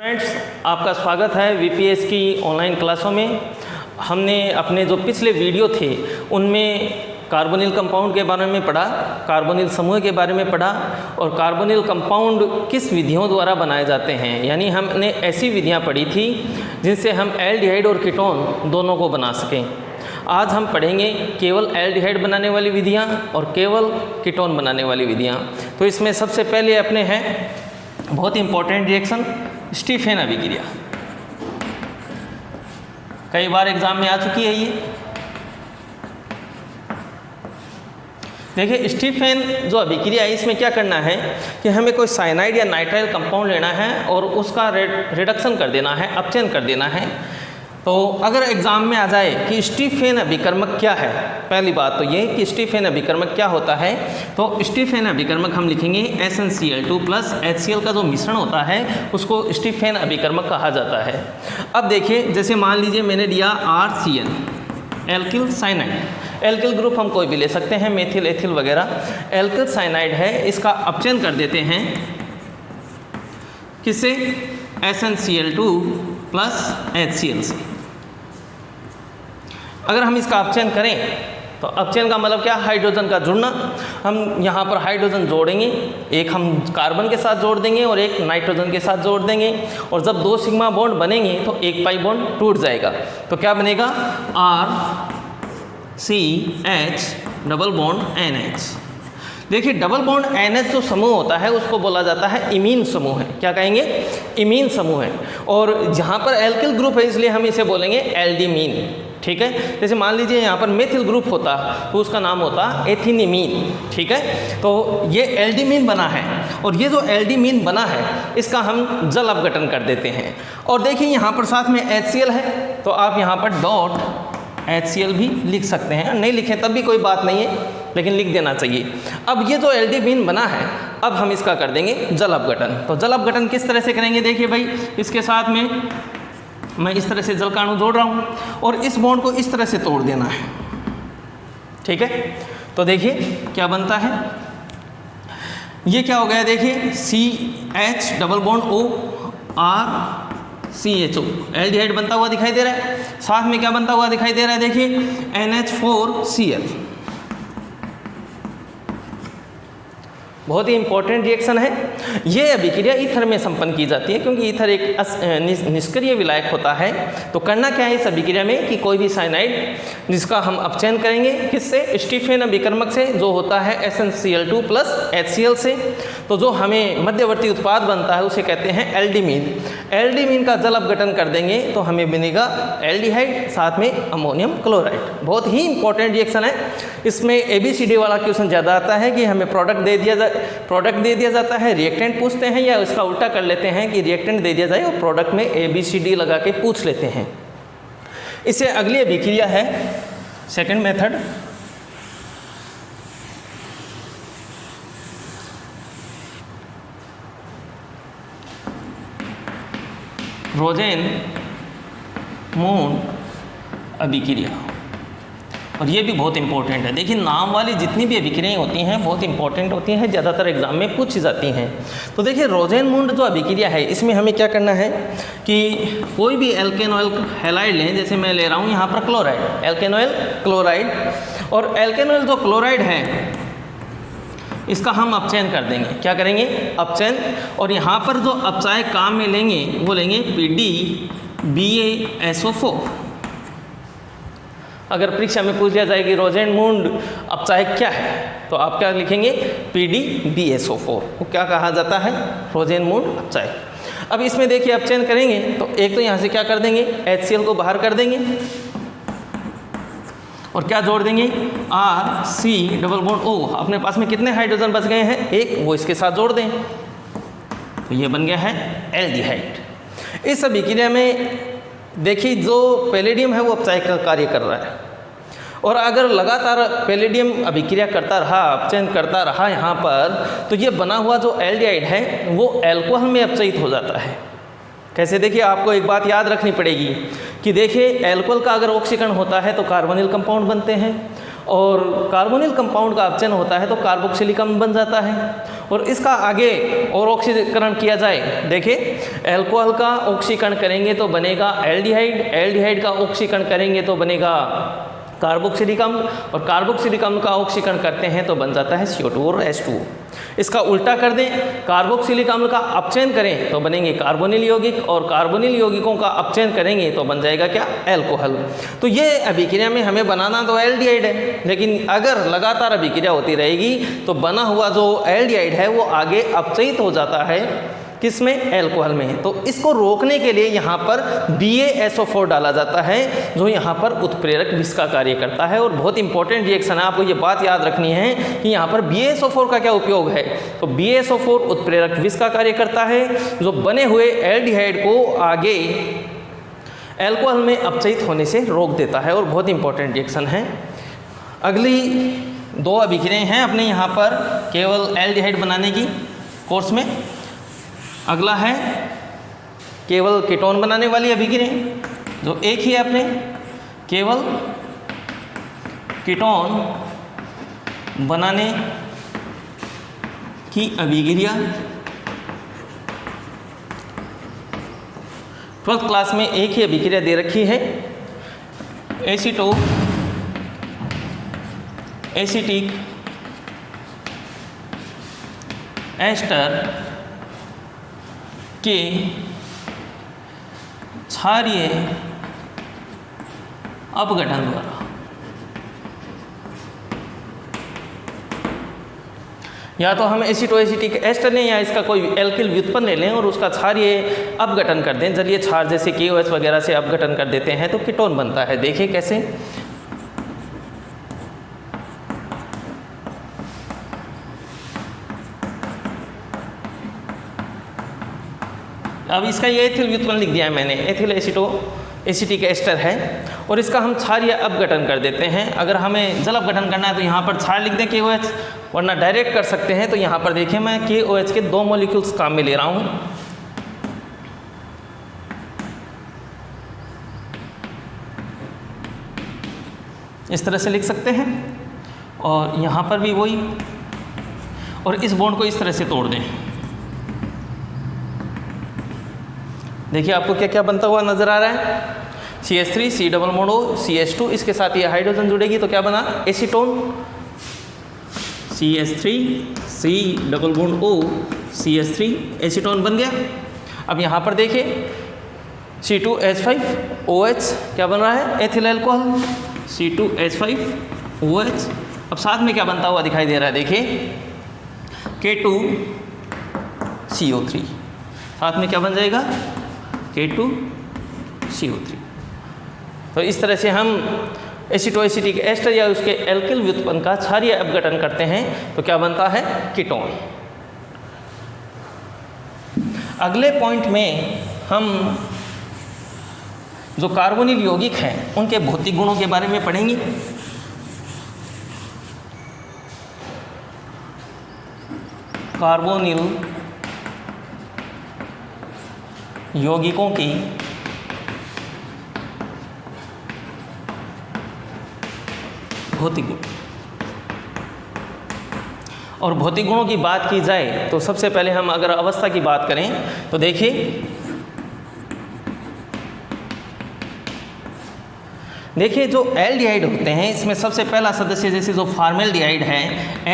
Friends, आपका स्वागत है वीपीएस की ऑनलाइन क्लासों में। हमने अपने जो पिछले वीडियो थे उनमें कार्बोनिल कंपाउंड के बारे में पढ़ा, कार्बोनिल समूह के बारे में पढ़ा और कार्बोनिल कंपाउंड किस विधियों द्वारा बनाए जाते हैं। यानी हमने ऐसी विधियां पढ़ी थी जिनसे हम एल्डिहाइड और कीटोन दोनों को बना सकें। आज हम पढ़ेंगे केवल एल्डिहाइड बनाने वाली विधियां और केवल कीटोन बनाने वाली विधियां। तो इसमें सबसे पहले अपने हैं बहुत इंपॉर्टेंट रिएक्शन स्टीफेन अभिक्रिया। कई बार एग्जाम में आ चुकी है ये। देखिए, स्टीफेन जो अभिक्रिया है इसमें क्या करना है कि हमें कोई साइनाइड या नाइट्राइल कंपाउंड लेना है और उसका रिडक्शन कर देना है, अपचयन कर देना है। तो अगर एग्जाम में आ जाए कि स्टीफेन अभिकर्मक क्या है, पहली बात तो ये कि स्टीफेन अभिकर्मक क्या होता है, तो स्टीफेन अभिकर्मक हम लिखेंगे SnCl2 प्लस HCl का जो मिश्रण होता है उसको स्टीफेन अभिकर्मक कहा जाता है। अब देखिए, जैसे मान लीजिए मैंने दिया RCl alkyl cyanide. Alkyl group हम कोई भी ले सकते हैं, मेथिल एथिल वगैरह। एल्किल साइनाइड है, इसका अपचयन कर देते हैं किससे? SnCl2 प्लस HCl से। अगर हम इसका अपचयन करें तो अपचयन का मतलब क्या? हाइड्रोजन का जुड़ना। हम यहाँ पर हाइड्रोजन जोड़ेंगे, एक हम कार्बन के साथ जोड़ देंगे और एक नाइट्रोजन के साथ जोड़ देंगे, और जब 2 सिग्मा बॉन्ड बनेंगे तो एक पाई बॉन्ड टूट जाएगा। तो क्या बनेगा? RCH double bond NH। देखिए, डबल बॉन्ड NH जो समूह होता है उसको बोला जाता है इमीन समूह है। क्या कहेंगे? इमीन समूह है। और जहाँ पर एल्किल ग्रुप है इसलिए हम इसे बोलेंगे एल्डिमीन। ठीक है, जैसे मान लीजिए यहाँ पर मेथिल ग्रुप होता तो उसका नाम होता एथिनिमीन। ठीक है, तो ये एल्डिमीन बना है और ये जो एल्डिमीन बना है इसका हम जल अपघटन कर देते हैं। और देखिए यहाँ पर साथ में HCl है तो आप यहाँ पर डॉट HCl भी लिख सकते हैं, नहीं लिखें तब भी कोई बात नहीं है, लेकिन लिख देना चाहिए। अब ये जो एल्डिमीन बना है अब हम इसका कर देंगे जल अपघटन। तो जल अपघटन किस तरह से करेंगे? देखिए भाई, इसके साथ में मैं इस तरह से जल का अणु जोड़ रहा हूँ और इस बॉन्ड को इस तरह से तोड़ देना है। ठीक है, तो देखिए क्या बनता है, ये क्या हो गया? देखिए CH double bond O RCHO aldehyde बनता हुआ दिखाई दे रहा है। साथ में क्या बनता हुआ दिखाई दे रहा है? देखिए NH4Cl। बहुत ही इंपॉर्टेंट रिएक्शन है। ये अभिक्रिया ईथर में संपन्न की जाती है क्योंकि ईथर एक निष्क्रिय विलायक होता है। तो करना क्या है इस अभिक्रिया में कि कोई भी साइनाइड जिसका हम अपचयन करेंगे किससे? स्टीफेन अभिकर्मक से, जो होता है SnCl2 प्लस HCl से। तो जो हमें मध्यवर्ती उत्पाद बनता है उसे कहते हैं एल्डिमीन। एल्डिमीन का जल अपघटन कर देंगे तो हमें बनेगा एल्डिहाइड, साथ में अमोनियम क्लोराइड। बहुत ही इंपॉर्टेंट रिएक्शन है। इसमें ABCD वाला क्वेश्चन ज़्यादा आता है कि हमें प्रोडक्ट दे दिया जाता है, रिएक्टेंट पूछते हैं, या उसका उल्टा कर लेते हैं कि रिएक्टेंट दे दिया जाए और प्रोडक्ट में ABCD लगा के पूछ लेते हैं। इससे अगली अभिक्रिया है सेकंड मेथड, रोजेन-मूंड अभिक्रिया, और ये भी बहुत इंपॉर्टेंट है। देखिए, नाम वाली जितनी भी अभिक्रियाएं होती हैं बहुत इंपॉर्टेंट होती हैं, ज़्यादातर एग्जाम में पूछी जाती हैं। तो देखिए, रोजेन-मूंड जो अभिक्रिया है इसमें हमें क्या करना है कि कोई भी एल्केनॉइल हैलाइड लें। जैसे मैं ले रहा हूँ यहाँ पर क्लोराइड, एल्केनॉइल क्लोराइड, और एल्केनॉइल जो क्लोराइड है इसका हम अपचयन कर देंगे। क्या करेंगे? अपचयन। और यहाँ पर जो अपचायक काम में लेंगे वो लेंगे PDBaSO4। अगर परीक्षा में पूछ लिया जाए कि रोजेन-मूंड अपचायक क्या है तो आप क्या लिखेंगे? PDBaSO4 को क्या कहा जाता है? रोजेन-मूंड अपचायक। अब इसमें देखिए अपचयन करेंगे तो एक तो यहाँ से क्या कर देंगे? HCl को बाहर कर देंगे और क्या जोड़ देंगे? RC double bond O। अपने पास में कितने हाइड्रोजन बच गए हैं? एक, वो इसके साथ जोड़ दें तो ये बन गया है एल्डिहाइड। इस अभिक्रिया में देखिए जो पैलेडियम है वो अपचायक का कार्य कर रहा है, और अगर लगातार पैलेडियम अभिक्रिया करता रहा, अपचयन करता रहा यहाँ पर, तो ये बना हुआ जो एल्डिहाइड है वो अल्कोहल में अपचयित हो जाता है। कैसे? देखिए, आपको एक बात याद रखनी पड़ेगी कि देखिए, अल्कोहल का अगर ऑक्सीकरण होता है तो कार्बोनिल कंपाउंड बनते हैं, और कार्बोनिल कंपाउंड का अपचयन होता है तो कार्बोक्सिलिक अम्ल बन जाता है, और इसका आगे और ऑक्सीकरण किया जाए, देखिए एल्कोहल का ऑक्सीकरण करेंगे तो बनेगा एल्डिहाइड, एल्डिहाइड का ऑक्सीकरण करेंगे तो बनेगा कार्बोक्सिलिक अम्ल, और कार्बोक्सिलिक अम्ल का ऑक्सीकरण करते हैं तो बन जाता है CO2 और H2O। इसका उल्टा कर दें, कार्बोक्सिलिक अम्ल का अपचयन करें तो बनेंगे कार्बोनिल यौगिक, और कार्बोनिल यौगिकों का अपचयन करेंगे तो बन जाएगा क्या, एल्कोहल। तो ये अभिक्रिया में हमें बनाना तो एल्डिहाइड है, लेकिन अगर लगातार अभिक्रिया होती रहेगी तो बना हुआ जो एल्डिहाइड है वो आगे अपचयित हो जाता है, किसमें, एल्कोहल में। तो इसको रोकने के लिए यहाँ पर BaSO4 डाला जाता है, जो यहाँ पर उत्प्रेरक विष का कार्य करता है, और बहुत इंपॉर्टेंट रिएक्शन है, आपको ये बात याद रखनी है कि यहाँ पर BaSO4 का क्या उपयोग है। तो BaSO4 उत्प्रेरक विष का कार्य करता है, जो बने हुए एल्डिहाइड को आगे एल्कोहल में अपचयित होने से रोक देता है, और बहुत इंपॉर्टेंट रिएक्शन है। अगली 2 अभिक्रियाएं हैं अपने यहाँ पर केवल एल्डिहाइड बनाने की कोर्स में। अगला है केवल कीटोन बनाने वाली अभिक्रिया, जो एक ही है अपने केवल कीटोन बनाने की अभिक्रिया। 12th क्लास में एक ही अभिक्रिया दे रखी है, एसीटो एसिटिक एस्टर के क्षारीय अपघटन द्वारा। या तो हम एसीटो एसिटिक एस्टर लें या इसका कोई एल्किल व्युत्पन्न ले लें और उसका क्षारीय अपघटन कर दें, जलीय क्षार जैसे KOH वगैरह से अपघटन कर देते हैं तो कीटोन बनता है। देखिए कैसे, अब इसका ये एथिल व्युत्पन्न लिख दिया है मैंने, एथिल एसिटो एसिटिक एस्टर है, और इसका हम क्षारीय अपघटन कर देते हैं। अगर हमें जल अपघटन करना है तो यहाँ पर क्षार लिख दें KOH, वरना डायरेक्ट कर सकते हैं। तो यहाँ पर देखिए मैं KOH के 2 मॉलिक्यूल्स काम में ले रहा हूँ, इस तरह से लिख सकते हैं, और यहाँ पर भी वही, और इस बॉन्ड को इस तरह से तोड़ दें। देखिए आपको क्या क्या बनता हुआ नजर आ रहा है, CH3 C double bond O CH2, इसके साथ ये हाइड्रोजन जुड़ेगी तो क्या बना, acetone, CH3 C double bond O CH3 acetone बन गया। अब यहाँ पर देखिए C2H5OH क्या बन रहा है, एथिल अल्कोहल, C2H5OH। अब साथ में क्या बनता हुआ दिखाई दे रहा है, देखिए K2CO3, साथ में क्या बन जाएगा, K2CO3। तो इस तरह से हम एसिटो एसिटिक एस्टर या उसके एल्किल व्युत्पन्न का क्षारीय अपघटन करते हैं तो क्या बनता है, कीटोन। अगले पॉइंट में हम जो कार्बोनिल यौगिक हैं उनके भौतिक गुणों के बारे में पढ़ेंगे। कार्बोनिल यौगिकों की भौतिक गुण, और भौतिक गुणों की बात की जाए तो सबसे पहले हम अगर अवस्था की बात करें तो देखिए जो एल्डिहाइड होते हैं इसमें सबसे पहला सदस्य जैसे जो फॉर्मेल्डिहाइड है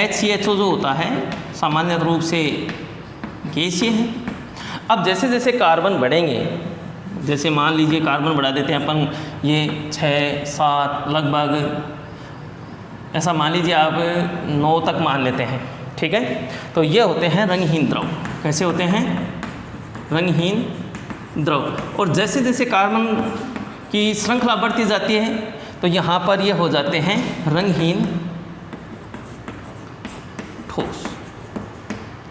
HCHO जो होता है सामान्य रूप से गैसीय है। अब जैसे जैसे कार्बन बढ़ेंगे, जैसे मान लीजिए कार्बन बढ़ा देते हैं अपन, ये 6, 7 लगभग ऐसा मान लीजिए आप 9 तक मान लेते हैं, ठीक है। तो ये होते हैं रंगहीन द्रव। कैसे होते हैं, रंगहीन द्रव। और जैसे जैसे कार्बन की श्रृंखला बढ़ती जाती है तो यहाँ पर ये हो जाते हैं रंगहीन ठोस,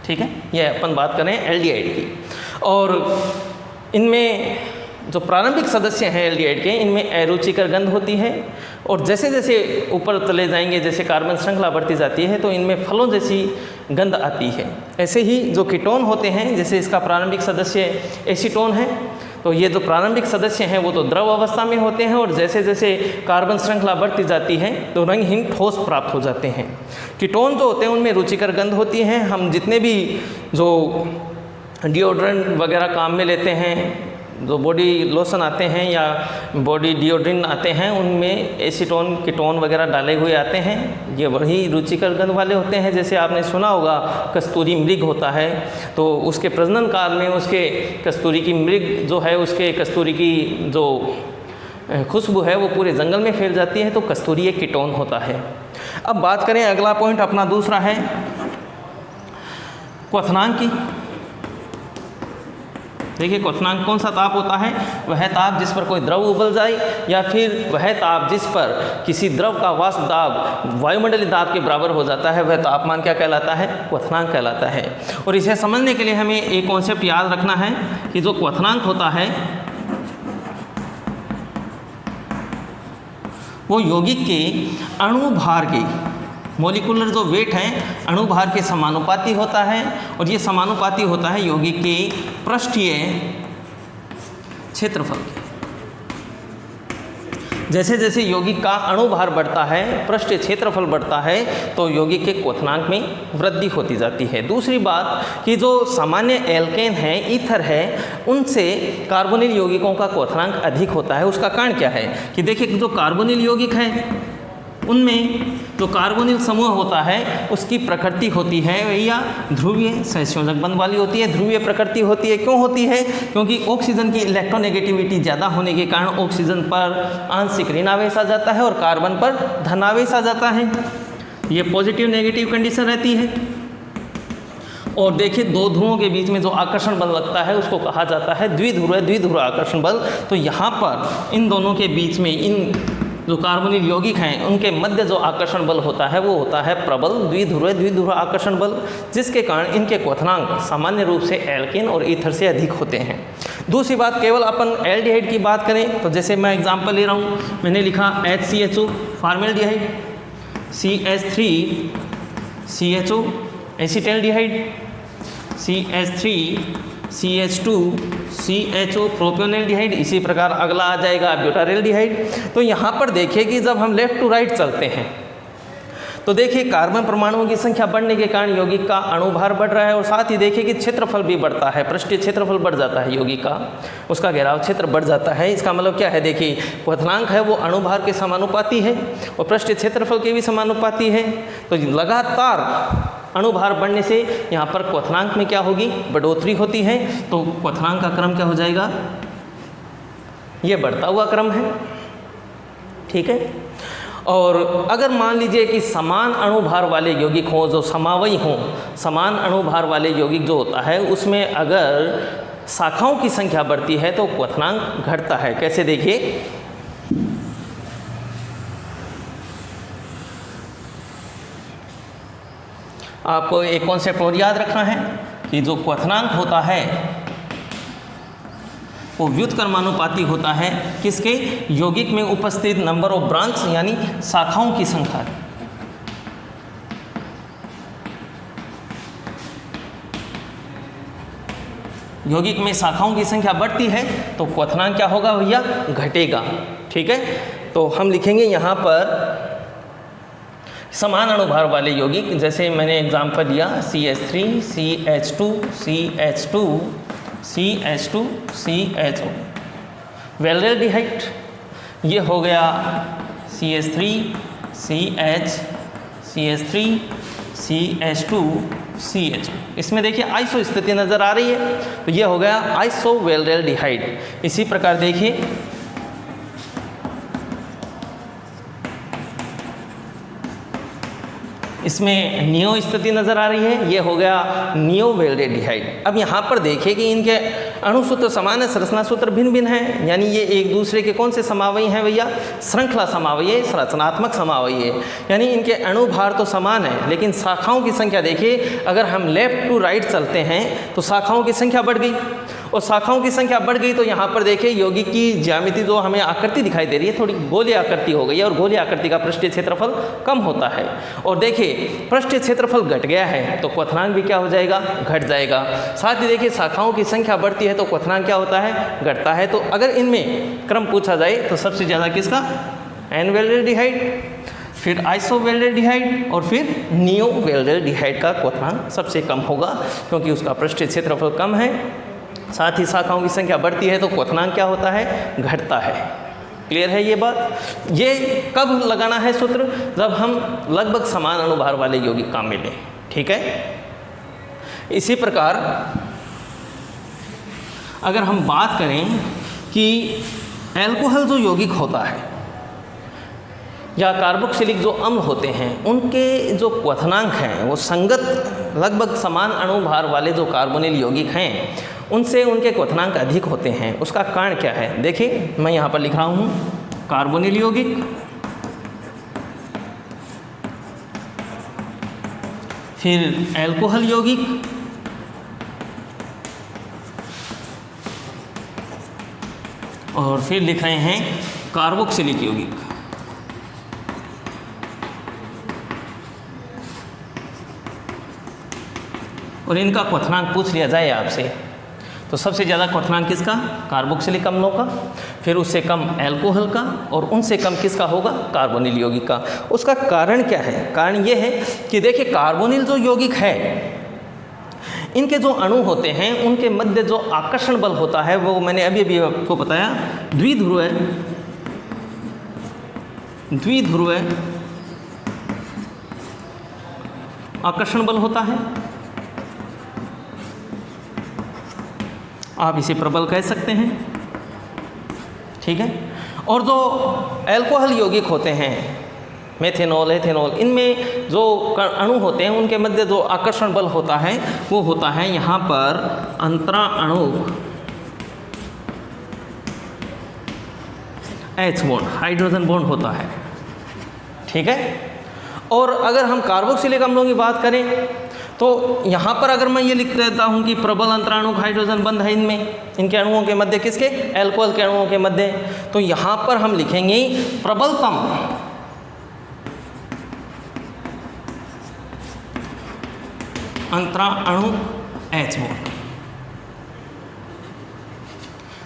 ठीक है। ये अपन बात करें एल्डिहाइड की। और इनमें जो प्रारंभिक सदस्य हैं एल्डिहाइड के, इनमें अरुचिकर गंध होती है, और जैसे जैसे ऊपर चले जाएंगे, जैसे कार्बन श्रृंखला बढ़ती जाती है तो इनमें फलों जैसी गंध आती है। ऐसे ही जो कीटोन होते हैं, जैसे इसका प्रारंभिक सदस्य एसीटोन है, तो ये जो प्रारंभिक सदस्य हैं वो तो द्रव अवस्था में होते हैं, और जैसे जैसे कार्बन श्रृंखला बढ़ती जाती है तो रंगहीन ठोस प्राप्त हो जाते हैं। कीटोन जो होते हैं उनमें रुचिकर गंध होती है। हम जितने भी जो डिओड्रेंट वगैरह काम में लेते हैं, जो बॉडी लोशन आते हैं या बॉडी डिओड्रेंट आते हैं, उनमें एसीटोन कीटोन वगैरह डाले हुए आते हैं। ये वही रुचिकर गंध वाले होते हैं। जैसे आपने सुना होगा कस्तूरी मृग होता है, तो उसके प्रजनन काल में उसके कस्तूरी की मृग जो है, उसके कस्तूरी की जो खुशबू है वो पूरे जंगल में फैल जाती है, तो कस्तूरी एक कीटोन होता है। अब बात करें, अगला पॉइंट अपना दूसरा है क्वथनांक की। देखिए क्वथनांक कौन सा ताप होता है? वह ताप जिस पर कोई द्रव उबल जाए, या फिर वह ताप जिस पर किसी द्रव का वाष्प दाब वायुमंडलीय दाब के बराबर हो जाता है, वह तापमान क्या कहलाता है? क्वथनांक कहलाता है। और इसे समझने के लिए हमें एक कॉन्सेप्ट याद रखना है कि जो क्वथनांक होता है वो यौगिक के अणुभार के मोलिकुलर जो वेट है अणुभार के समानुपाती होता है, और ये समानुपाती होता है यौगिक के पृष्ठीय क्षेत्रफल के। जैसे जैसे यौगिक का अणुभार बढ़ता है, पृष्ठीय क्षेत्रफल बढ़ता है, तो यौगिक के क्वथनांक में वृद्धि होती जाती है। दूसरी बात कि जो सामान्य एल्केन है, ईथर है, उनसे कार्बोनिल यौगिकों का क्वथनांक अधिक होता है। उसका कारण क्या है कि देखिए जो कार्बोनिल यौगिक है उनमें जो कार्बोनिल समूह होता है उसकी प्रकृति होती है भैया ध्रुवीय सहसंयोजक बंध वाली होती है। ध्रुवीय प्रकृति होती है, क्यों होती है? क्योंकि ऑक्सीजन की इलेक्ट्रोनेगेटिविटी ज़्यादा होने के कारण ऑक्सीजन पर आंशिक ऋण आवेश आ जाता है और कार्बन पर धन आवेश आ जाता है। ये पॉजिटिव नेगेटिव कंडीशन रहती है। और देखिए दो ध्रुवों के बीच में जो आकर्षण बल लगता है उसको कहा जाता है द्विध्रुव आकर्षण बल। तो यहाँ पर इन दोनों के बीच में इन जो कार्बोनिल यौगिक हैं उनके मध्य जो आकर्षण बल होता है वो होता है प्रबल द्विध्रुव आकर्षण बल, जिसके कारण इनके क्वथनांक सामान्य रूप से एल्केन और ईथर से अधिक होते हैं। दूसरी बात, केवल अपन एल्डिहाइड की बात करें तो जैसे मैं एग्जांपल ले रहा हूँ, मैंने लिखा HCHO formaldehyde, CH3 CHO acetaldehyde, CH3 CH2 CHO प्रोपियोनेल्डिहाइड। इसी प्रकार अगला आ जाएगा ब्यूटारेल्डिहाइड। तो यहाँ पर देखिए कि जब हम लेफ्ट टू राइट चलते हैं तो देखिए कार्बन परमाणुओं की संख्या बढ़ने के कारण यौगिक का अणुभार बढ़ रहा है, और साथ ही देखिए कि क्षेत्रफल भी बढ़ता है, पृष्ठीय क्षेत्रफल बढ़ जाता है यौगिक का, उसका घेराव क्षेत्र बढ़ जाता है। इसका मतलब क्या है? देखिए क्वथनांक है वो अणुभार के समानुपाती है और पृष्ठीय क्षेत्रफल के भी समानुपाती है। तो लगातार अणुभार बढ़ने से यहाँ पर क्वथनांक में क्या होगी? बढ़ोतरी होती है। तो क्वथनांक का क्रम क्या हो जाएगा? ये बढ़ता हुआ क्रम है, ठीक है। और अगर मान लीजिए कि समान अणुभार वाले यौगिक हों, जो समावयी हों, समान अणुभार वाले यौगिक जो होता है उसमें अगर शाखाओं की संख्या बढ़ती है तो क्वथनांक घटता है। कैसे? देखिए आपको एक कॉन्सेप्ट और याद रखना है कि जो क्वथनांक होता है वो व्युत्क्रमानुपाती होता है किसके? यौगिक में उपस्थित नंबर ऑफ ब्रांच यानी शाखाओं की संख्या। यौगिक में शाखाओं की संख्या बढ़ती है तो क्वथनांक क्या होगा भैया? घटेगा, ठीक है। तो हम लिखेंगे यहाँ पर समान अणुभार वाले यौगिक, जैसे मैंने एग्जांपल दिया CH3 CH2 CH2 CH2 CHO वेल्डेल्डिहाइड, ये हो गया CH3 CH CH3 CH2 CHO। इसमें देखिए आइसो स्थिति नज़र आ रही है, तो ये हो गया आइसो वेल्डेल्डिहाइड। इसी प्रकार देखिए इसमें नियो स्थिति नज़र आ रही है, ये हो गया नियो वेल्डेल्डिहाइड। अब यहाँ पर देखिए कि इनके अणुसूत्र समान है, संरचना सूत्र भिन्न भिन्न है, यानी ये एक दूसरे के कौन से समावयी हैं भैया? श्रृंखला समावयी है, संरचनात्मक समावयी है, यानी इनके अणुभार तो समान है लेकिन शाखाओं की संख्या देखिए, अगर हम लेफ्ट टू राइट चलते हैं तो शाखाओं की संख्या बढ़ गई, और शाखाओं की संख्या बढ़ गई तो यहाँ पर देखिए यौगिक की ज्यामिति जो हमें आकृति दिखाई दे रही है थोड़ी गोलीय आकृति हो गई है और गोलीय आकृति का पृष्ठीय क्षेत्रफल कम होता है। और देखिए पृष्ठीय क्षेत्रफल घट गया है तो क्वथनांक भी क्या हो जाएगा, घट जाएगा। साथ ही देखिए शाखाओं की संख्या बढ़ती है तो क्वथनांक क्या होता है, घटता है। तो अगर इनमें क्रम पूछा जाए तो सबसे ज़्यादा किसका, एन वेल्डेल्डिहाइड, फिर आइसोवेल्डेल्डिहाइड और फिर नियो वेल्डेल्डिहाइड का क्वथनांक सबसे कम होगा क्योंकि उसका पृष्ठीय क्षेत्रफल कम है। साथ ही शाखाओं की संख्या बढ़ती है तो क्वथनांक क्या होता है, घटता है। क्लियर है ये बात। ये कब लगाना है सूत्र, जब हम लगभग समान अनुभार वाले यौगिक काम मिले। ठीक है। इसी प्रकार अगर हम बात करें कि एल्कोहल जो यौगिक होता है या कार्बोक्सिलिक जो अम्ल होते हैं उनके जो क्वथनांक हैं वो संगत लगभग समान अणुभार वाले जो कार्बोनिल यौगिक हैं उनसे उनके क्वथनांक अधिक होते हैं। उसका कारण क्या है, देखिए मैं यहाँ पर लिख रहा हूँ कार्बोनिल यौगिक, फिर एल्कोहल यौगिक, और फिर लिख रहे हैं कार्बोक्सिलिक यौगिक। और इनका क्वथनांक पूछ लिया जाए आपसे तो सबसे ज़्यादा क्वथनांक किसका, कार्बोक्सिलिक अम्लों का, फिर उससे कम एल्कोहल का और उनसे कम किसका होगा, कार्बोनिल यौगिक का। उसका कारण क्या है, कारण ये है कि देखिए कार्बोनिल जो यौगिक है इनके जो अणु होते हैं उनके मध्य जो आकर्षण बल होता है वो मैंने अभी अभी आपको बताया द्विध्रुव आकर्षण बल होता है। आप इसे प्रबल कह सकते हैं। ठीक है। और जो एल्कोहल यौगिक होते हैं मेथेनॉल, एथेनॉल, इनमें जो अणु होते हैं उनके मध्य जो आकर्षण बल होता है वो होता है यहाँ पर अंतराअणुक H बॉन्ड, हाइड्रोजन बॉन्ड होता है। ठीक है। और अगर हम कार्बोक्सिलिक अम्लों की बात करें तो यहाँ पर अगर मैं ये लिख देता हूँ कि प्रबल अंतराणुक हाइड्रोजन बंध है इनमें, इनके अणुओं के मध्य, किसके, एल्कोहल के अणुओं के मध्य, तो यहाँ पर हम लिखेंगे प्रबलतम अंतराणुक H बॉन्ड।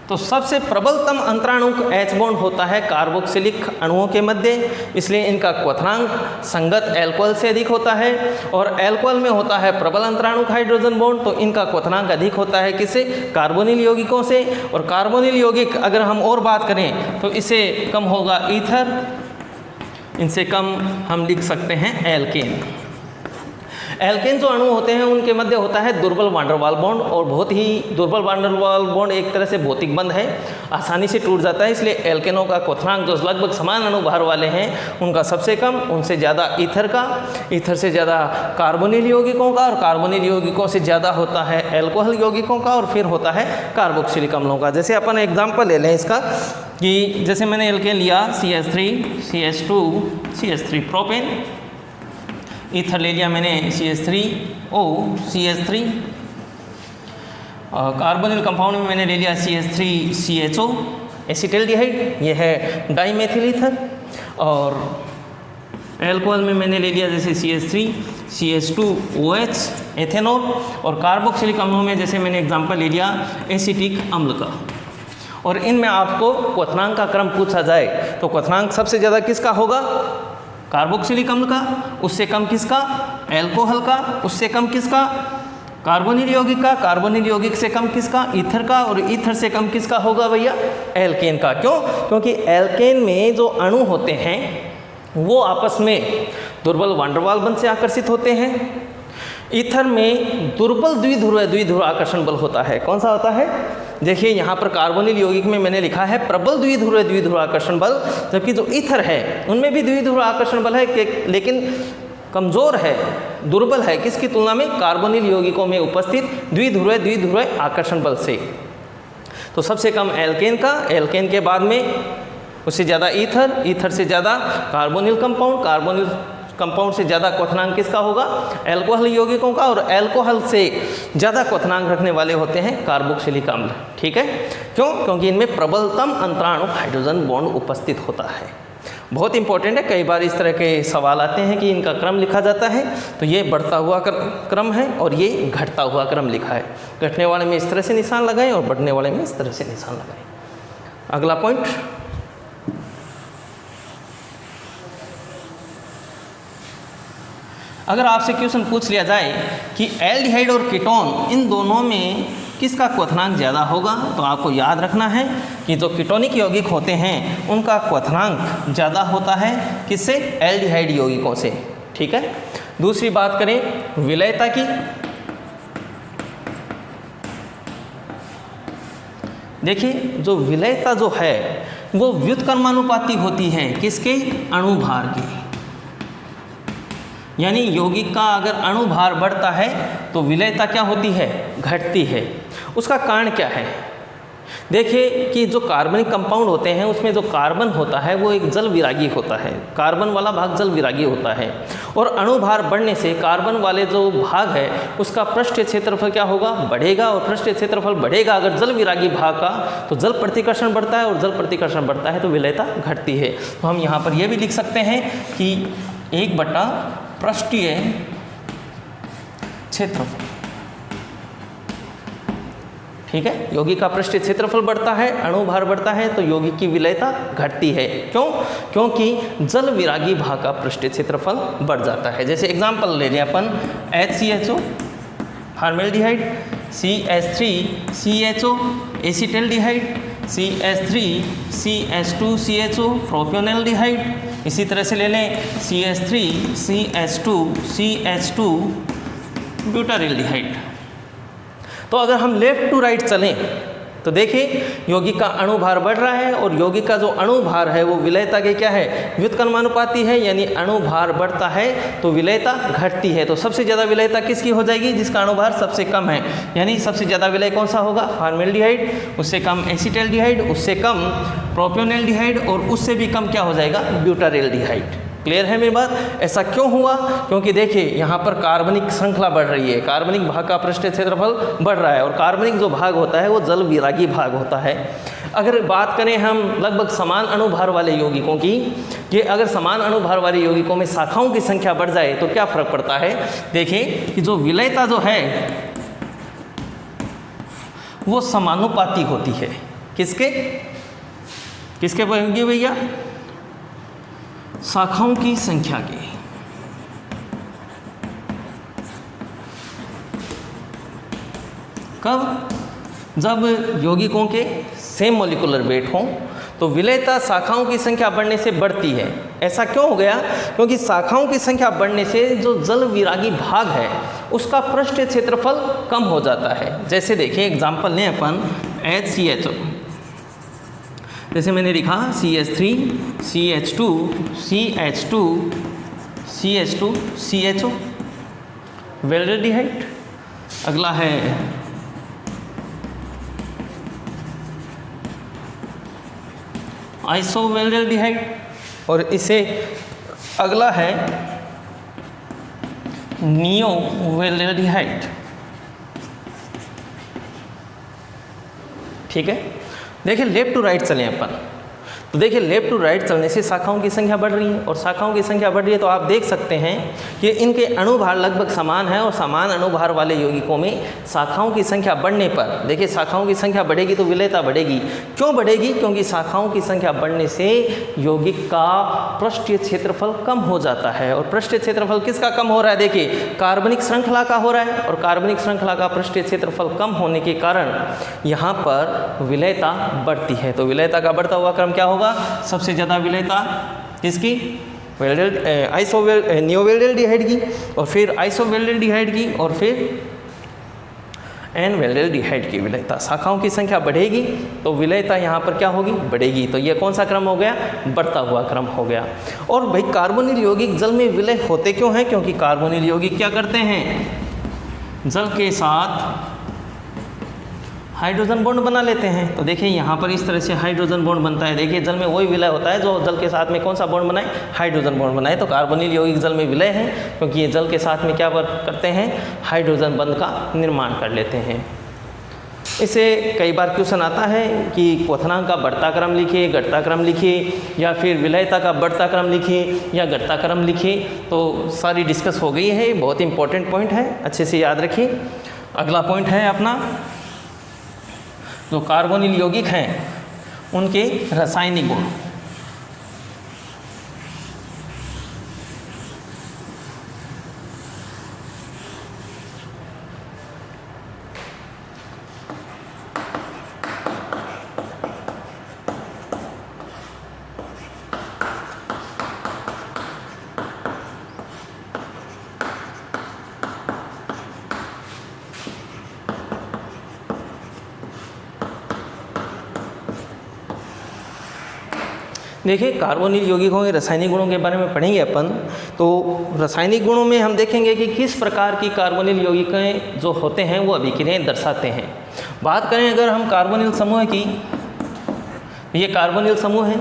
तो सबसे प्रबलतम अंतराणुक H बॉन्ड होता है कार्बोक्सिलिक अणुओं के मध्य, इसलिए इनका क्वथनांक संगत एल्कोहल से अधिक होता है। और एल्कोहल में होता है प्रबल अंतराणुक हाइड्रोजन बॉन्ड तो इनका क्वथनांक अधिक होता है किससे, कार्बोनिल यौगिकों से। और कार्बोनिल यौगिक अगर हम और बात करें तो इसे कम होगा ईथर, इनसे कम हम लिख सकते हैं एल्केन। एल्केन जो अणु होते हैं उनके मध्य होता है दुर्बल वान डेर वाल बॉन्ड, और बहुत ही दुर्बल वान डेर वाल बॉन्ड एक तरह से भौतिक बंध है, आसानी से टूट जाता है। इसलिए एल्केनों का क्वथनांक जो लगभग समान अणुभार वाले हैं उनका सबसे कम, उनसे ज़्यादा ईथर का, ईथर से ज़्यादा कार्बोनिल यौगिकों का, और कार्बोनिल यौगिकों से ज़्यादा होता है एल्कोहल यौगिकों का, और फिर होता है कार्बोक्सिलिक अम्लों का। जैसे अपन एग्जाम्पल ले लें इसका कि जैसे मैंने एल्केन लिया CH3 CH2 CH3 propane, ether ले लिया मैंने CH3O CH3, कार्बोनिल कंपाउंड में मैंने ले लिया CH3CHO एसिटल्डिहाइड, ये है डाईमेथिल ईथर। और एल्कोहल में मैंने ले लिया जैसे CH3 CH2OH एथेनॉल, और कार्बोक्सिलिक अम्लों में जैसे मैंने एग्जांपल ले लिया एसिटिक अम्ल का। और इनमें आपको क्वथनांक का क्रम पूछा जाए तो क्वथनांक सबसे ज़्यादा किसका होगा, कार्बोक्सिलिक अम्ल का, उससे कम किसका, एल्कोहल का, उससे कम किसका, कार्बोनिल यौगिक का, कार्बोनिल यौगिक से कम किसका, ईथर का, और ईथर से कम किसका होगा भैया, एल्केन का। क्यों, क्योंकि एल्केन में जो अणु होते हैं वो आपस में दुर्बल वान डेर वाल बंध से आकर्षित होते हैं। ईथर में दुर्बल द्विध्रुव आकर्षण बल होता है। कौन सा होता है, देखिए यहाँ पर कार्बोनिल यौगिक में मैंने लिखा है प्रबल द्विध्रुव आकर्षण बल, जबकि जो ईथर है उनमें भी द्विध्रुव आकर्षण बल है लेकिन कमज़ोर है, दुर्बल है, किसकी तुलना में, कार्बोनिल यौगिकों में उपस्थित द्विध्रुव आकर्षण बल से। तो सबसे कम एल्केन का, एल्केन के बाद में उससे ज़्यादा ईथर, ईथर से ज़्यादा कार्बोनिल कंपाउंड, कार्बोनिल कंपाउंड से ज़्यादा क्वथनांक किसका होगा? एल्कोहल यौगिकों का। और एल्कोहल से ज़्यादा क्वथनांक रखने वाले होते हैं कार्बोक्सिलिक अम्ल। ठीक है, क्यों? क्योंकि इनमें प्रबलतम अंतराणु हाइड्रोजन बॉन्ड उपस्थित होता है। बहुत इंपॉर्टेंट है, कई बार इस तरह के सवाल आते हैं कि इनका क्रम लिखा जाता है, तो ये बढ़ता हुआ क्रम है और ये घटता हुआ क्रम लिखा है। घटने वाले में इस तरह से निशान लगाएं और बढ़ने वाले में इस तरह से निशान लगाएं। अगला पॉइंट, अगर आपसे क्वेश्चन पूछ लिया जाए कि एल्डिहाइड और कीटोन इन दोनों में किसका क्वथनांक ज़्यादा होगा, तो आपको याद रखना है कि जो कीटोनिक यौगिक होते हैं उनका क्वथनांक ज़्यादा होता है किससे? एल्डिहाइड यौगिकों से। ठीक है, दूसरी बात करें विलयता की। देखिए, जो विलयता जो है वो व्युत्क्रमानुपाती होती है किसके? अणुभार की। यानी यौगिक का अगर अणुभार बढ़ता है तो विलयता क्या होती है? घटती है। उसका कारण क्या है? देखिए कि जो कार्बनिक कंपाउंड होते हैं उसमें जो कार्बन होता है वो एक जल विरागी होता है, कार्बन वाला भाग जल विरागी होता है। और अणुभार बढ़ने से कार्बन वाले जो भाग है उसका पृष्ठीय क्षेत्रफल क्या होगा? बढ़ेगा। और पृष्ठीय क्षेत्रफल बढ़ेगा अगर जल विरागी भाग का, तो जल प्रतिकर्षण बढ़ता है और जल प्रतिकर्षण बढ़ता है तो विलयता घटती है। तो हम यहाँ पर यह भी लिख सकते हैं कि 1/, पृष्ठीय क्षेत्रफल। ठीक है, यौगिक का पृष्ठीय क्षेत्रफल बढ़ता है, अणुभार बढ़ता है तो यौगिक की विलयता घटती है। क्यों? क्योंकि जल विरागी भाग का पृष्ठीय क्षेत्रफल बढ़ जाता है। जैसे एग्जांपल ले लें अपन HCHO formaldehyde, CH3 CHO acetaldehyde, CH3 CH2 CHO प्रोपियोनेल्डिहाइड। इसी तरह से ले लें CH3 CH2 CH2 ब्यूटारिल्डिहाइड। तो अगर हम लेफ्ट टू राइट चलें तो देखिए यौगिक का अणुभार बढ़ रहा है और यौगिक का जो अणुभार है वो विलयता के क्या है? व्युत्क्रमानुपाती है। यानी अणुभार बढ़ता है तो विलयता घटती है। तो सबसे ज़्यादा विलयता किसकी हो जाएगी? जिसका अणुभार सबसे कम है। यानी सबसे ज़्यादा विलय कौन सा होगा? फॉर्मेल्डिहाइड, उससे कम एसिटल्डिहाइड, उससे कम प्रोपियोनेल्डिहाइड और उससे भी कम क्या हो जाएगा? ब्यूटारिल्डिहाइड। क्लियर है मेरी बात? ऐसा क्यों हुआ? क्योंकि देखिए यहाँ पर कार्बनिक श्रृंखला बढ़ रही है, कार्बनिक भाग का पृष्ठीय क्षेत्रफल बढ़ रहा है और कार्बनिक जो भाग होता है वो जल विरागी भाग होता है। अगर बात करें हम लगभग समान अणुभार वाले यौगिकों की, कि अगर समान अणुभार वाले यौगिकों में शाखाओं की संख्या बढ़ जाए तो क्या फर्क पड़ता है? देखिए कि जो विलयता जो है वो समानुपाती होती है। किसके? किसके बनेगी भैया? शाखाओं की संख्या के। कब? जब यौगिकों के सेम मॉलिक्यूलर वेट हों तो विलयता शाखाओं की संख्या बढ़ने से बढ़ती है। ऐसा क्यों हो गया? क्योंकि शाखाओं की संख्या बढ़ने से जो जल विरागी भाग है उसका पृष्ठीय क्षेत्रफल कम हो जाता है। जैसे देखिए एग्जाम्पल लें अपन HCHO, जैसे मैंने लिखा CH3 CH2 CH2 CH2 CHO वेल्डेल्डिहाइड। अगला है आइसोवेल्डेल्डिहाइड और इसे अगला है नियोवेल्डेल्डिहाइड। ठीक है, देखिए लेफ्ट टू राइट चलें अपन, तो देखिए लेफ्ट टू राइट चलने से शाखाओं की संख्या बढ़ रही है और शाखाओं की संख्या बढ़ रही है तो आप देख सकते हैं कि इनके अणुभार लगभग समान है और समान अणुभार वाले यौगिकों में शाखाओं की संख्या बढ़ने पर देखिए शाखाओं की संख्या बढ़ेगी तो विलयता बढ़ेगी। क्यों बढ़ेगी? क्योंकि शाखाओं की संख्या बढ़ने से यौगिक का पृष्ठीय क्षेत्रफल कम हो जाता है। और पृष्ठीय क्षेत्रफल किसका कम हो रहा है? देखिए कार्बनिक श्रृंखला का हो रहा है और कार्बनिक श्रृंखला का पृष्ठीय क्षेत्रफल कम होने के कारण यहाँ पर विलयता बढ़ती है। तो विलयता का बढ़ता हुआ क्रम क्या होगा? सबसे ज़्यादा विलयता किसकी? नियोवेल्डेल्डिहाइड की और फिर आइसोवेल्डेल्डिहाइड की और फिर एनवेल्डेल्डिहाइड की विलयता। शाखाओं की संख्या बढ़ेगी तो विलयता यहाँ पर क्या होगी? बढ़ेगी। तो ये कौन सा क्रम हो गया? बढ़ता हुआ क्रम हो गया। और भाई कार्बोनिल यौगिक जल में विलय होते क्यों हैं? क्योंकि कार्बोनिल यौगिक क्या करते हैं? जल के साथ हाइड्रोजन बॉन्ड बना लेते हैं। तो देखिए यहाँ पर इस तरह से हाइड्रोजन बॉन्ड बनता है। देखिए जल में वही विलय होता है जो जल के साथ में कौन सा बॉन्ड बनाए, हाइड्रोजन बॉन्ड बनाए। तो कार्बोनिल यौगिक जल में विलय है क्योंकि ये जल के साथ में क्या करते हैं, हाइड्रोजन बंध का निर्माण कर लेते हैं। इसे कई बार क्वेश्चन आता है कि क्वथनांक का बढ़ता क्रम लिखिए, घटता क्रम लिखिए, या फिर विलयता का बढ़ता क्रम लिखिए या घटता क्रम लिखिए। तो सारी डिस्कस हो गई है, बहुत इंपॉर्टेंट पॉइंट है, अच्छे से याद रखिए। अगला पॉइंट है अपना, जो कार्बोनिल यौगिक हैं उनके रासायनिक गुण। देखिए कार्बोनिल यौगिकों के रासायनिक गुणों के बारे में पढ़ेंगे अपन। तो रासायनिक गुणों में हम देखेंगे कि किस प्रकार की कार्बोनिल यौगिकें जो होते हैं वो अभिक्रियाएं दर्शाते हैं। बात करें अगर हम कार्बोनिल समूह की, ये कार्बोनिल समूह है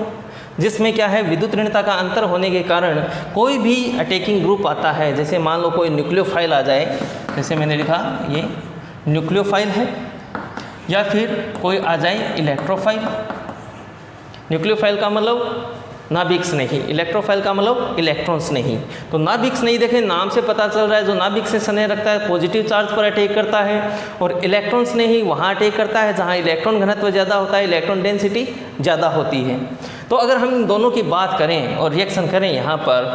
जिसमें क्या है, विद्युत ऋणता का अंतर होने के कारण कोई भी अटैकिंग ग्रुप आता है। जैसे मान लो कोई न्यूक्लियोफाइल आ जाए, जैसे मैंने लिखा ये न्यूक्लियोफाइल है, या फिर कोई आ जाए इलेक्ट्रोफाइल। न्यूक्लियोफाइल का मतलब नाभिक्स नहीं, इलेक्ट्रोफाइल का मतलब इलेक्ट्रॉन्स नहीं। तो नाभिक्स नहीं, देखें नाम से पता चल रहा है, जो नाभिक से स्नेह रखता है पॉजिटिव चार्ज पर अटैक करता है, और इलेक्ट्रॉन्स नहीं वहाँ अटैक करता है जहाँ इलेक्ट्रॉन घनत्व ज़्यादा होता है, इलेक्ट्रॉन डेंसिटी ज़्यादा होती है। तो अगर हम इन दोनों की बात करें और रिएक्शन करें यहाँ पर,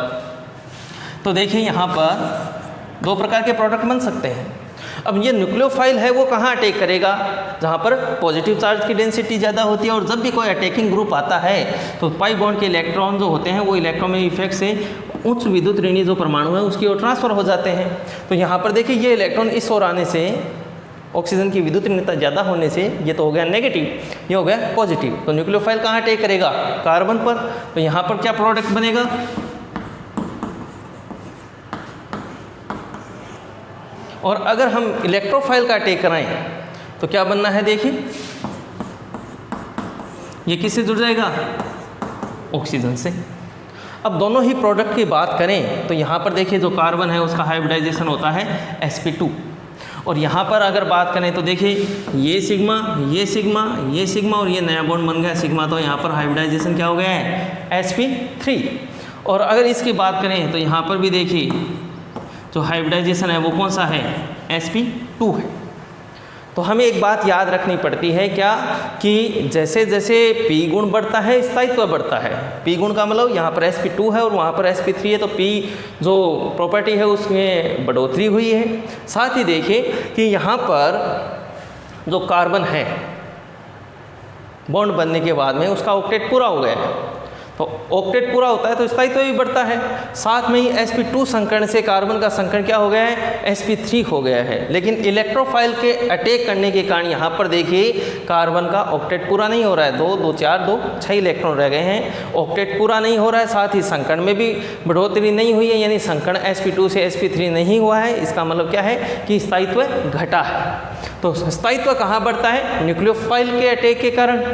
तो देखिए यहाँ पर दो प्रकार के प्रोडक्ट बन सकते हैं। अब ये न्यूक्लियोफाइल है वो कहाँ अटैक करेगा, जहाँ पर पॉजिटिव चार्ज की डेंसिटी ज़्यादा होती है। और जब भी कोई अटैकिंग ग्रुप आता है तो पाई बॉन्ड के इलेक्ट्रॉन जो होते हैं वो इलेक्ट्रोमैग्नेटिक इफेक्ट से उच्च विद्युत ऋणी जो परमाणु है उसकी ओर ट्रांसफर हो जाते हैं। तो यहाँ पर देखिए ये इलेक्ट्रॉन इस ओर आने से, ऑक्सीजन की विद्युत ऋणता ज़्यादा होने से ये तो हो गया नेगेटिव, ये हो गया पॉजिटिव। तो न्यूक्लियोफाइल कहाँ अटैक करेगा, कार्बन पर। तो यहाँ पर क्या प्रोडक्ट बनेगा, और अगर हम इलेक्ट्रोफाइल का अटैक कराएं तो क्या बनना है, देखिए ये किससे जुड़ जाएगा, ऑक्सीजन से। अब दोनों ही प्रोडक्ट की बात करें तो यहाँ पर देखिए जो कार्बन है उसका हाइब्रिडाइजेशन होता है sp2, और यहाँ पर अगर बात करें तो देखिए ये सिग्मा, ये सिग्मा, ये सिग्मा, और ये नया बॉन्ड बन गया सिग्मा। तो यहाँ पर हाइब्रिडाइजेशन क्या हो गया है, sp3। और अगर इसकी बात करें तो यहाँ पर भी देखिए जो हाइब्रिडाइजेशन है वो कौन सा है, sp2 है। तो हमें एक बात याद रखनी पड़ती है क्या, कि जैसे जैसे p गुण बढ़ता है स्थायित्व बढ़ता है। p गुण का मतलब यहाँ पर sp2 है और वहाँ पर sp3 है, तो p जो प्रॉपर्टी है उसमें बढ़ोतरी हुई है। साथ ही देखिए कि यहाँ पर जो कार्बन है बॉन्ड बनने के बाद में उसका ऑक्टेट पूरा हो गया है। तो ऑक्टेट पूरा होता है तो स्थायित्व भी बढ़ता है। साथ में ही sp2 संकरण से कार्बन का संकरण क्या हो गया है, sp3 हो गया है। लेकिन इलेक्ट्रोफाइल के अटैक करने के कारण यहाँ पर देखिए कार्बन का ऑक्टेट पूरा नहीं हो रहा है, 2 2 4 2 6 इलेक्ट्रॉन रह गए हैं, ऑक्टेट पूरा नहीं हो रहा है। साथ ही संकरण में भी बढ़ोतरी नहीं हुई है, यानी संकरण sp2 से sp3 नहीं हुआ है। इसका मतलब क्या है कि स्थायित्व घटा है। तो स्थायित्व कहाँ बढ़ता है, न्यूक्लियोफाइल के अटैक के कारण।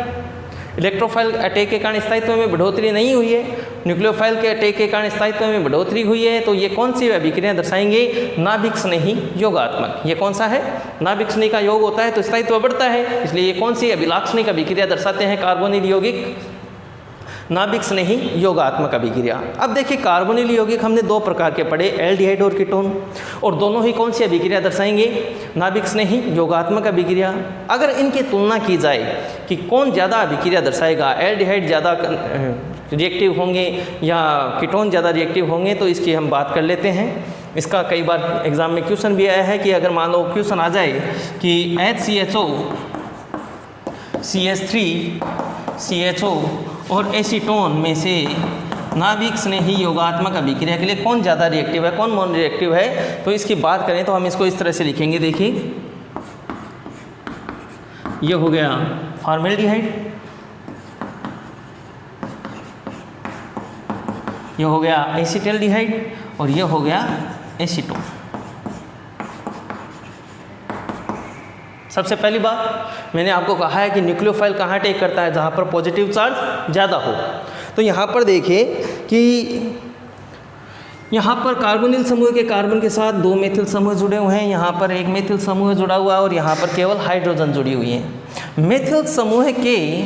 इलेक्ट्रोफाइल अटैक के कारण स्थायित्व में बढ़ोतरी नहीं हुई है, न्यूक्लियोफाइल के अटैक के कारण स्थायित्व में बढ़ोतरी हुई है। तो ये कौन सी अभिक्रिया दर्शाएंगे, नाभिक स्नेही योगात्मक। ये कौन सा है, नाभिक स्नेही का योग होता है तो स्थायित्व बढ़ता है, इसलिए ये कौन सी अभिलाक्षणिक अभिक्रिया दर्शाते हैं, कार्बोनिल यौगिक नाभिक स्नेही योगात्मक अभिक्रिया। अब देखिए कार्बोनिल यौगिक हमने 2 प्रकार के पढ़े, एल्डिहाइड और कीटोन, और दोनों ही कौन सी अभिक्रिया दर्शाएंगे, नाभिक स्नेही योगात्मक अभिक्रिया। अगर इनकी तुलना की जाए कि कौन ज़्यादा अभिक्रिया दर्शाएगा, एल्डिहाइड ज़्यादा रिएक्टिव होंगे या कीटोन ज़्यादा रिएक्टिव होंगे, तो इसकी हम बात कर लेते हैं। इसका कई बार एग्जाम में क्वेश्चन भी आया है कि अगर मान लो क्वेश्चन आ जाए कि HCHO CH3 CHO और एसीटोन में से नाभिक स्नेही योगात्मक अभिक्रिया के लिए कौन ज़्यादा रिएक्टिव है, कौन नॉन रिएक्टिव है, तो इसकी बात करें तो हम इसको इस तरह से लिखेंगे। देखिए ये हो गया फॉर्मेल्डिहाइड, ये हो गया एसिटल्डिहाइड, और ये हो गया एसीटोन। सबसे पहली बात मैंने आपको कहा है कि न्यूक्लियोफाइल कहाँ अटैक करता है, जहाँ पर पॉजिटिव चार्ज ज़्यादा हो। तो यहाँ पर देखिए कि यहाँ पर कार्बोनिल समूह के कार्बन के साथ 2 मेथिल समूह जुड़े हुए हैं, यहाँ पर 1 मेथिल समूह जुड़ा हुआ है और यहाँ पर केवल हाइड्रोजन जुड़ी हुई है। मेथिल समूह के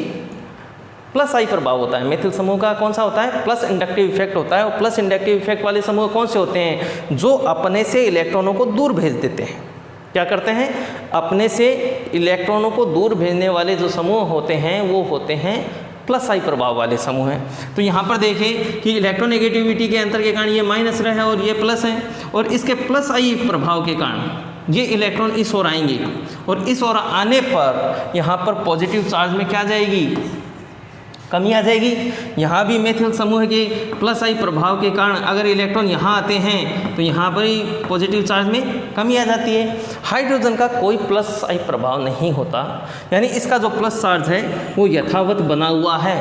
प्लस आई प्रभाव होता है। मेथिल समूह का कौन सा होता है? प्लस इंडक्टिव इफेक्ट होता है। और प्लस इंडक्टिव इफेक्ट वाले समूह कौन से होते हैं? जो अपने से इलेक्ट्रॉनों को दूर भेज देते हैं। क्या करते हैं? अपने से इलेक्ट्रॉनों को दूर भेजने वाले जो समूह होते हैं वो होते हैं प्लस आई प्रभाव वाले समूह हैं। तो यहाँ पर देखें कि इलेक्ट्रोनेगेटिविटी के अंतर के कारण ये माइनस है और ये प्लस है, और इसके प्लस आई प्रभाव के कारण ये इलेक्ट्रॉन इस ओर आएंगे और इस ओर आने पर यहाँ पर पॉजिटिव चार्ज में क्या जाएगी? कमी आ जाएगी। यहाँ भी मेथिल समूह के प्लस आई प्रभाव के कारण अगर इलेक्ट्रॉन यहाँ आते हैं तो यहाँ पर ही पॉजिटिव चार्ज में कमी आ जाती है। हाइड्रोजन का कोई प्लस आई प्रभाव नहीं होता, यानी इसका जो प्लस चार्ज है वो यथावत बना हुआ है।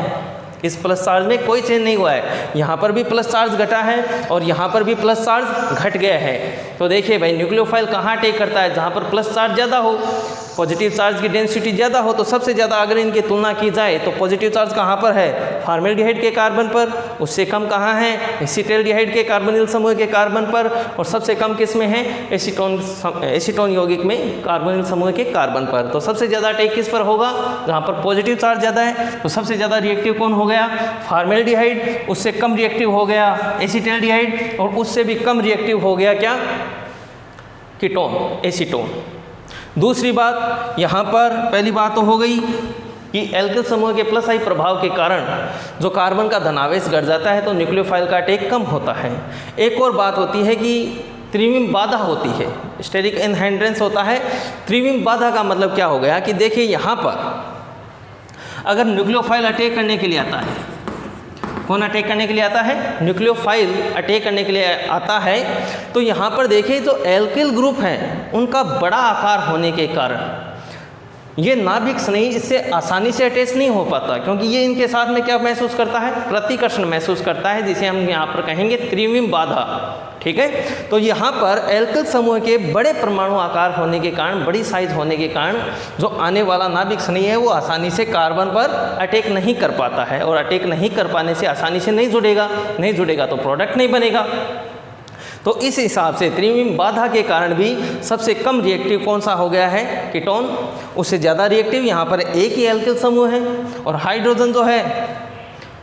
इस प्लस चार्ज में कोई चेंज नहीं हुआ है। यहाँ पर भी प्लस चार्ज घटा है और यहाँ पर भी प्लस चार्ज घट गया है। तो देखिए भाई, न्यूक्लियोफाइल कहाँ अटैक करता है? जहाँ पर प्लस चार्ज ज़्यादा हो, पॉजिटिव चार्ज की डेंसिटी ज़्यादा हो। तो सबसे ज़्यादा अगर इनकी तुलना की जाए तो पॉजिटिव चार्ज कहाँ पर है? फॉर्मेल्डिहाइड के कार्बन पर। उससे कम कहाँ है? एसीटल्डिहाइड के कार्बोनिल समूह के कार्बन पर। और सबसे कम किस में है? एसीटोन यौगिक में कार्बोनिल समूह के कार्बन पर। तो सबसे ज़्यादा अटैक किस पर होगा? जहाँ पर पॉजिटिव चार्ज ज़्यादा है। तो सबसे ज़्यादा रिएक्टिव कौन हो गया? फॉर्मेल्डिहाइड। उससे कम रिएक्टिव हो गया एसीटल्डिहाइड, और उससे भी कम रिएक्टिव हो गया क्या? Ketone, acetone. दूसरी बात, यहाँ पर पहली बात तो हो गई कि एल्किल समूह के प्लस आई प्रभाव के कारण जो कार्बन का धनावेश घट जाता है तो न्यूक्लियोफाइल का अटैक कम होता है। एक और बात होती है कि त्रिविम बाधा होती है, स्टेरिक एनहाइड्रेंस होता है। त्रिविम बाधा का मतलब क्या हो गया कि देखिए यहाँ पर अगर न्यूक्लियोफाइल अटैक करने के लिए आता है, कौन अटैक करने के लिए आता है? न्यूक्लियोफाइल अटैक करने के लिए आता है। तो यहाँ पर देखिए जो एल्किल ग्रुप हैं उनका बड़ा आकार होने के कारण ये नाभिक स्नेही इससे आसानी से अटैच नहीं हो पाता, क्योंकि ये इनके साथ में क्या महसूस करता है? प्रतिकर्षण महसूस करता है, जिसे हम यहाँ पर कहेंगे त्रिविम बाधा। ठीक है। तो यहाँ पर एल्किल समूह के बड़े परमाणु आकार होने के कारण, बड़ी साइज होने के कारण जो आने वाला नाभिक स्नेही है वो आसानी से कार्बन पर अटैक नहीं कर पाता है, और अटैक नहीं कर पाने से आसानी से नहीं जुड़ेगा तो प्रोडक्ट नहीं बनेगा। तो इस हिसाब से त्रिविम बाधा के कारण भी सबसे कम रिएक्टिव कौन सा हो गया है? कीटोन। उससे ज़्यादा रिएक्टिव यहाँ पर एक ही एल्किल समूह है, और हाइड्रोजन जो है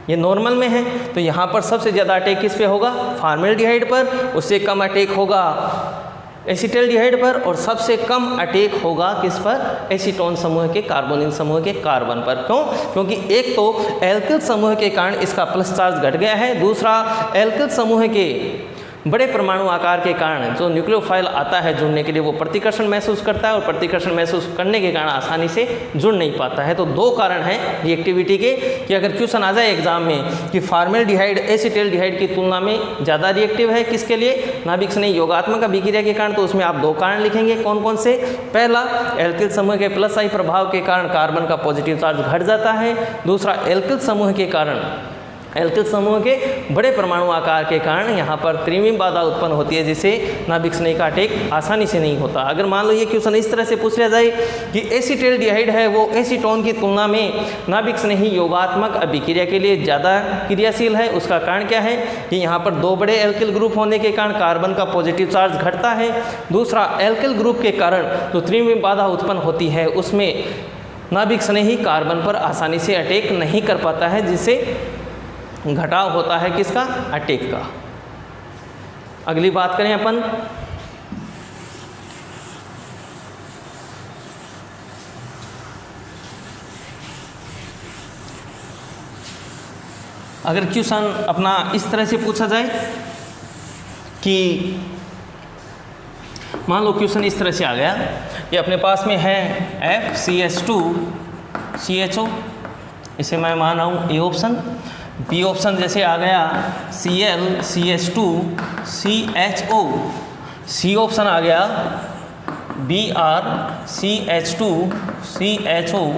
ये नॉर्मल में है। तो यहाँ पर सबसे ज़्यादा अटैक किस पे होगा? फॉर्मेल्डिहाइड पर। उससे कम अटैक होगा एसीटल्डिहाइड पर, और सबसे कम अटैक होगा किस पर? एसीटोन समूह के कार्बोनिल समूह के कार्बन पर। क्यों? क्योंकि एक तो एल्किल समूह के कारण इसका प्लस चार्ज घट गया है, दूसरा एल्किल समूह के बड़े परमाणु आकार के कारण जो न्यूक्लियोफाइल आता है जुड़ने के लिए वो प्रतिकर्षण महसूस करता है, और प्रतिकर्षण महसूस करने के कारण आसानी से जुड़ नहीं पाता है। तो दो कारण हैं रिएक्टिविटी के, कि अगर क्वेश्चन आ जाए एग्जाम में कि फॉर्मेल्डिहाइड एसीटल्डिहाइड की तुलना में ज़्यादा रिएक्टिव है, किसके लिए? नाभिक स्नेही योगात्मक अभिक्रिया के कारण, तो उसमें आप दो कारण लिखेंगे। कौन कौन से? पहला, एल्किल समूह के प्लस आई प्रभाव के कारण कार्बन का पॉजिटिव चार्ज घट जाता है। दूसरा, एल्किल समूह के कारण, एल्किल समूह के बड़े परमाणु आकार के कारण यहाँ पर त्रिविम बाधा उत्पन्न होती है, जिससे नाभिक स्नेही का अटैक आसानी से नहीं होता। अगर मान लो ये क्वेश्चन इस तरह से पूछ लिया जाए कि एसीटल्डिहाइड है वो एसीटोन की तुलना में नाभिक स्नेही योगात्मक अभिक्रिया के लिए ज़्यादा क्रियाशील है, उसका कारण क्या है? कि यहाँ पर दो बड़े एल्किल ग्रुप होने के कारण कार्बन का पॉजिटिव चार्ज घटता है। दूसरा, एल्किल ग्रुप के कारण जो त्रिविम बाधा उत्पन्न होती है उसमें नाभिक स्नेही कार्बन पर आसानी से अटैक नहीं कर पाता है, जिससे घटाव होता है किसका? अटैक का। अगली बात करें अपन, अगर क्वेश्चन अपना इस तरह से पूछा जाए कि मान लो क्वेश्चन इस तरह से आ गया, ये अपने पास में है FCH2CHO, इसे मैं मान रहा हूँ ए ऑप्शन। बी ऑप्शन जैसे आ गया ClCH2CHO, सी ऑप्शन आ गया BrCH2CHO,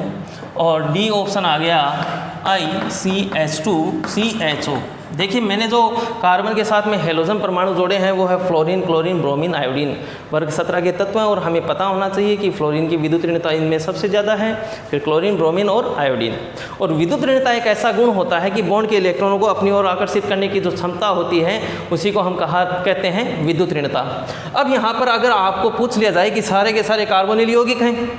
और डी ऑप्शन आ गया ICH2CHO। देखिए मैंने जो कार्बन के साथ में हेलोजन परमाणु जोड़े हैं वो है फ्लोरीन, क्लोरीन, ब्रोमीन, आयोडीन। वर्ग 17 के तत्व हैं और हमें पता होना चाहिए कि फ्लोरीन की विद्युत ऋणता इनमें सबसे ज़्यादा है, फिर क्लोरीन, ब्रोमीन और आयोडीन। और विद्युत ऋणता एक ऐसा गुण होता है कि बॉन्ड के इलेक्ट्रॉनों को अपनी ओर आकर्षित करने की जो क्षमता होती है उसी को हम कहते हैं विद्युत ऋणता। अब यहाँ पर अगर आपको पूछ लिया जाए कि सारे के सारे कार्बोनिल यौगिक हैं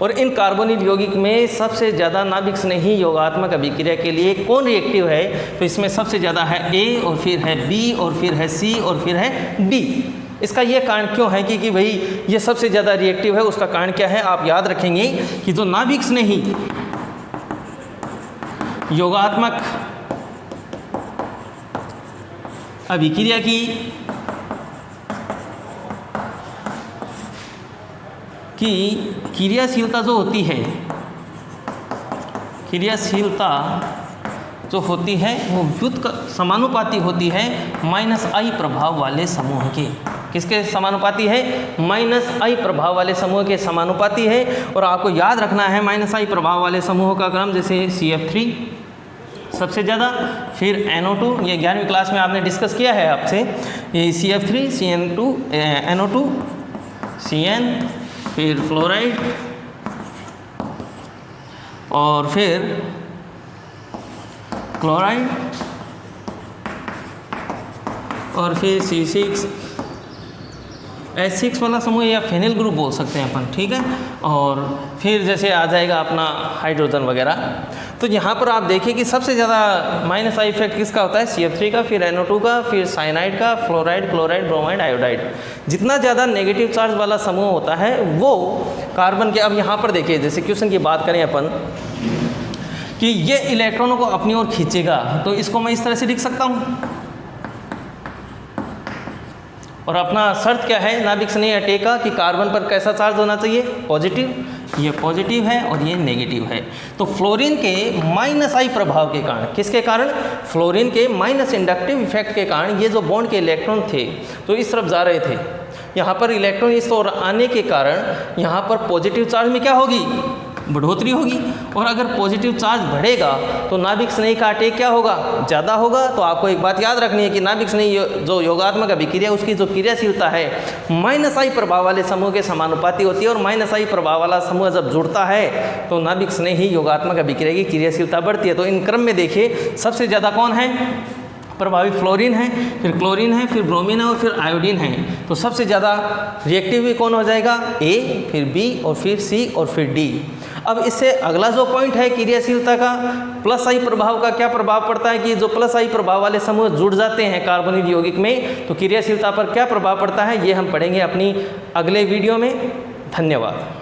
और इन कार्बोनिल यौगिक में सबसे ज़्यादा नाभिक स्नेही योगात्मक अभिक्रिया के लिए कौन रिएक्टिव है, तो इसमें सबसे ज़्यादा है ए और फिर है बी और फिर है सी और फिर है डी। इसका ये कारण क्यों है कि भाई ये सबसे ज़्यादा रिएक्टिव है, उसका कारण क्या है आप याद रखेंगे कि जो नाभिक स्नेही योगात्मक अभिक्रिया की क्रियाशीलता जो होती है, क्रियाशीलता जो होती है वो व्युत्क्रम समानुपाती होती है -I प्रभाव वाले समूह के। किसके समानुपाती है? -I प्रभाव वाले समूह के समानुपाती है। और आपको याद रखना है -I प्रभाव वाले समूह का क्रम, जैसे CF3 सबसे ज़्यादा, फिर NO2, ये 11वीं क्लास में आपने डिस्कस किया है आपसे, ये CF3, CN2, NO2, CN, फिर फ्लोराइड और फिर क्लोराइड और फिर C6, H6 वाला समूह या फेनिल ग्रुप बोल सकते हैं अपन, ठीक है। और फिर जैसे आ जाएगा अपना हाइड्रोजन वगैरह। तो यहाँ पर आप देखिए कि सबसे ज़्यादा -I इफेक्ट किसका होता है? CF3 का, फिर NO2 का, फिर साइनाइड का, फ्लोराइड, क्लोराइड, ब्रोमाइड, आयोडाइड। जितना ज़्यादा नेगेटिव चार्ज वाला समूह होता है वो कार्बन के, अब यहाँ पर देखिए जैसे क्वेश्चन की बात करें अपन कि ये इलेक्ट्रॉनों को अपनी ओर खींचेगा, तो इसको मैं इस तरह से लिख सकता हूँ। और अपना शर्त क्या है नाभिक स्नेही अटे का कि कार्बन पर कैसा चार्ज होना चाहिए? पॉजिटिव। ये पॉजिटिव है और ये नेगेटिव है। तो फ्लोरीन के -I प्रभाव के कारण, किसके कारण? फ्लोरीन के माइनस इंडक्टिव इफेक्ट के कारण ये जो बॉन्ड के इलेक्ट्रॉन थे तो इस तरफ जा रहे थे, यहाँ पर इलेक्ट्रॉन इस ओर आने के कारण यहाँ पर पॉजिटिव चार्ज में क्या होगी? बढ़ोतरी होगी। और अगर पॉजिटिव चार्ज बढ़ेगा तो नाभिक स्नेही का अटैक क्या होगा? ज़्यादा होगा। तो आपको एक बात याद रखनी है कि नाभिक स्नेही जो योगात्मक अभिक्रिया उसकी जो क्रियाशीलता है -I प्रभाव वाले समूह के समानुपाती होती है। और -I प्रभाव वाला समूह जब जुड़ता है तो नाभिक स्नेही योगात्मक अभिक्रिया की क्रियाशीलता बढ़ती है। तो इन क्रम में देखिए सबसे ज़्यादा कौन है प्रभावी? फ्लोरीन है, फिर क्लोरीन है, फिर ब्रोमीन है और फिर आयोडीन है। तो सबसे ज़्यादा रिएक्टिव भी कौन हो जाएगा? ए, फिर बी और फिर सी और फिर डी। अब इससे अगला जो पॉइंट है क्रियाशीलता का, +I प्रभाव का क्या प्रभाव पड़ता है कि जो +I प्रभाव वाले समूह जुड़ जाते हैं कार्बोनिल यौगिक में तो क्रियाशीलता पर क्या प्रभाव पड़ता है ये हम पढ़ेंगे अपनी अगले वीडियो में। धन्यवाद।